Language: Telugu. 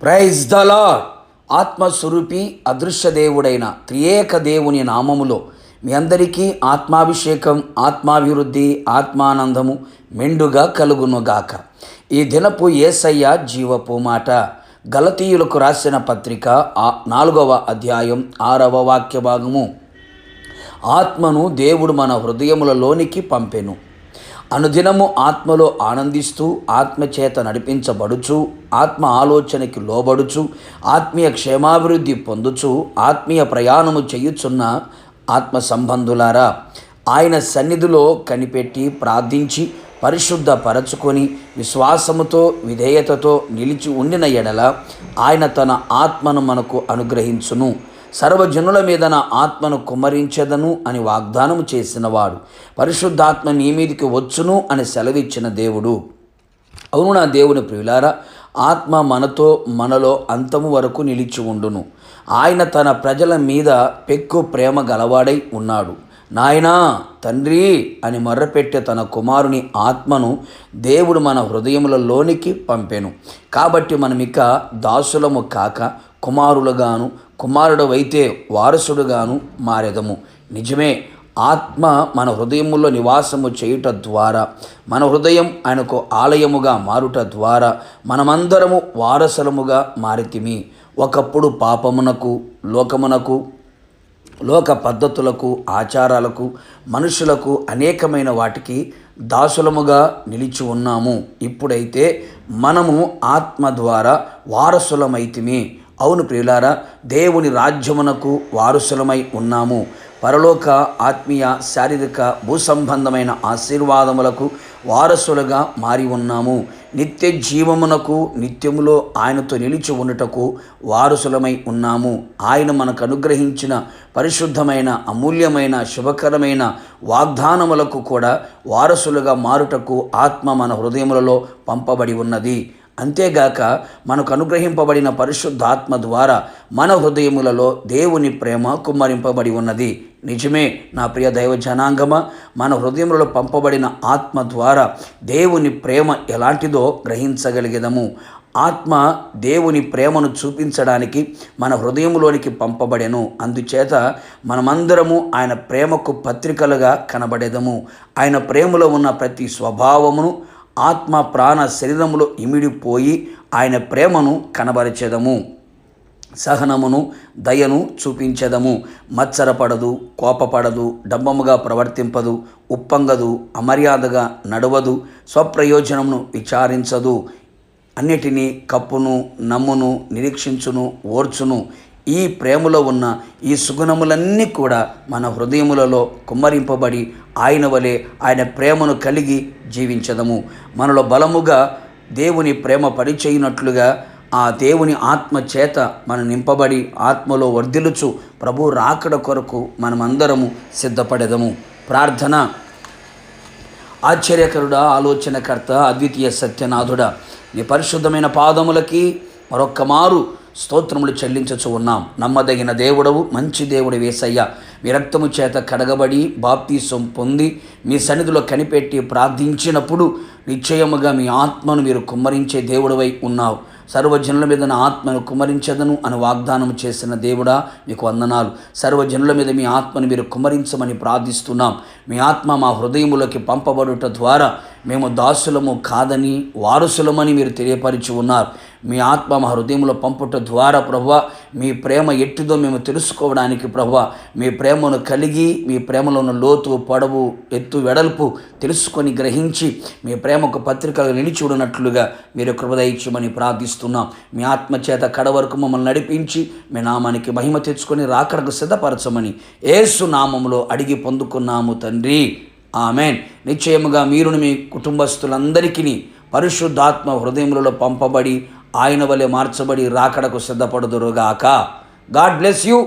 Praise the lord. ఆత్మస్వరూపి అదృశ్య దేవుడైన త్రియేక దేవుని నామములో మీ అందరికీ ఆత్మాభిషేకం, ఆత్మాభివృద్ధి, ఆత్మానందము మెండుగా కలుగునుగాక. ఈ దినపు యేసయ్య జీవపు మాట. గలతీయులకు రాసిన పత్రిక 4వ అధ్యాయం 6వ వాక్య భాగము. ఆత్మను దేవుడు మన హృదయములలోనికి పంపెను. అనుదినము ఆత్మలో ఆనందిస్తూ, ఆత్మచేత నడిపించబడుచు, ఆత్మ ఆలోచనకి లోబడుచు, ఆత్మీయ క్షేమాభివృద్ధి పొందుచు, ఆత్మీయ ప్రయాణము చేయుచున్న ఆత్మ సంబంధులారా, ఆయన సన్నిధిలో కనిపెట్టి ప్రార్థించి పరిశుద్ధపరచుకొని విశ్వాసముతో విధేయతతో నిలిచి ఉండిన ఎడల ఆయన తన ఆత్మను మనకు అనుగ్రహించును. సర్వజనుల మీద నా ఆత్మను కుమ్మరించెదను అని వాగ్దానము చేసినవాడు, పరిశుద్ధాత్మ నీ మీదికి వచ్చును అని సెలవిచ్చిన దేవుడు. అవును నా దేవుని ప్రియులారా, ఆత్మ మనతో మనలో అంతము వరకు నిలిచి ఉండును. ఆయన తన ప్రజల మీద పెక్కు ప్రేమ గలవాడై ఉన్నాడు. నాయనా, తండ్రి అని మొర్రపెట్టే తన కుమారుని ఆత్మను దేవుడు మన హృదయములలోనికి పంపెను. కాబట్టి మనమిక దాసులము కాక కుమారులుగాను, కుమారుడవైతే వారసుడుగాను మారెదము. నిజమే, ఆత్మ మన హృదయములో నివాసము చేయుట ద్వారా, మన హృదయం ఆయనకు ఆలయముగా మారుట ద్వారా మనమందరము వారసులముగా మారితిమి. ఒకప్పుడు పాపమునకు, లోకమునకు, లోక పద్ధతులకు, ఆచారాలకు, మనుషులకు, అనేకమైన వాటికి దాసులముగా నిలిచి ఉన్నాము. ఇప్పుడైతే మనము ఆత్మ ద్వారా వారసులమైతిమి. అవును ప్రియులారా, దేవుని రాజ్యమునకు వారసులమై ఉన్నాము. పరలోక, ఆత్మీయ, శారీరక, భూసంబంధమైన ఆశీర్వాదములకు వారసులుగా మారి ఉన్నాము. నిత్య జీవమునకు, నిత్యములో ఆయనతో నిలిచి ఉండుటకు వారసులమై ఉన్నాము. ఆయన మనకు అనుగ్రహించిన పరిశుద్ధమైన, అమూల్యమైన, శుభకరమైన వాగ్దానములకు కూడా వారసులుగా మారుటకు ఆత్మ మన హృదయములలో పంపబడి ఉన్నది. అంతేగాక మనకు అనుగ్రహింపబడిన పరిశుద్ధాత్మ ద్వారా మన హృదయములలో దేవుని ప్రేమ కుమ్మరింపబడి ఉన్నది. నిజమే నా ప్రియ దైవ జనాంగమా, మన హృదయములలో పంపబడిన ఆత్మ ద్వారా దేవుని ప్రేమ ఎలాంటిదో గ్రహించగలిగేదము. ఆత్మ దేవుని ప్రేమను చూపించడానికి మన హృదయంలోనికి పంపబడెను. అందుచేత మనమందరము ఆయన ప్రేమకు పత్రికలుగా కనబడేదము. ఆయన ప్రేమలో ఉన్న ప్రతి స్వభావమును ఆత్మ ప్రాణ శరీరములో ఇమిడిపోయి ఆయన ప్రేమను కనబరిచెదము. సహనమును, దయను చూపించెదము. మత్సరపడదు, కోపపడదు, డంబముగా ప్రవర్తింపదు, ఉప్పొంగదు, అమర్యాదగా నడవదు, స్వప్రయోజనమును విచారించదు, అన్నిటినీ కప్పును, నమ్మును, నిరీక్షించును, ఓర్చును. ఈ ప్రేమలో ఉన్న ఈ సుగుణములన్నీ కూడా మన హృదయములలో కుమ్మరింపబడి ఆయన వలె ఆయన ప్రేమను కలిగి జీవించదము. మనలో బలముగా దేవుని ప్రేమ పరిచయినట్లుగా ఆ దేవుని ఆత్మ చేత మనం నింపబడి ఆత్మలో వర్ధిల్లుచు ప్రభు రాకడ కొరకు మనమందరము సిద్ధపడెదము. ప్రార్థన. ఆశ్చర్యకరుడా, ఆలోచనకర్త, అద్వితీయ సత్యనాథుడా, నీ పరిశుద్ధమైన పాదములకి మరొక్క మారు స్తోత్రములు చెల్లించుచు ఉన్నాం. నమ్మదగిన దేవుడవు, మంచి దేవుడు యేసయ్య. మీ రక్తము చేత కడగబడి బాప్తీసం పొంది మీ సన్నిధిలో కనిపెట్టి ప్రార్థించినప్పుడు నిశ్చయముగా మీ ఆత్మను మీరు కుమ్మరించే దేవుడవై ఉన్నావు. సర్వజనుల మీద నా ఆత్మను కుమ్మరించదను అని వాగ్దానం చేసిన దేవుడా, మీకు వందనాలు. సర్వజనుల మీద మీ ఆత్మను మీరు కుమ్మరించమని ప్రార్థిస్తున్నాం. మీ ఆత్మ మా హృదయములోకి పంపబడుట ద్వారా మేము దాసులము కాదని వారసులమని మీరు తెలియపరిచి ఉన్నారు. మీ ఆత్మ మా హృదయంలో పంపుట ద్వారా ప్రభువా, మీ ప్రేమ ఎట్టిదో మేము తెలుసుకోవడానికి ప్రభువా, మీ ప్రేమను కలిగి మీ ప్రేమలో ఉన్న లోతు, పొడవు, ఎత్తు, వెడల్పు తెలుసుకొని గ్రహించి మీ ప్రేమకు పత్రికలు నిలిచి ఉన్నట్లుగా మీరు కృప దయచేయమని ప్రార్థిస్తున్నాం. మీ ఆత్మ చేత కడవరకు మమ్మల్ని నడిపించి మీ నామానికి మహిమ తెచ్చుకొని రాకడకు సిద్ధపరచమని యేసు నామములో అడిగి పొందుకున్నాము తండ్రి. ఆమెన్. నిశ్చయముగా మీరును మీ కుటుంబస్తులందరికీ పరిశుద్ధాత్మ హృదయములలో పంపబడి ఆయన వలె మార్చబడి రాకడకు సిద్ధపడుదురుగాక. God bless you.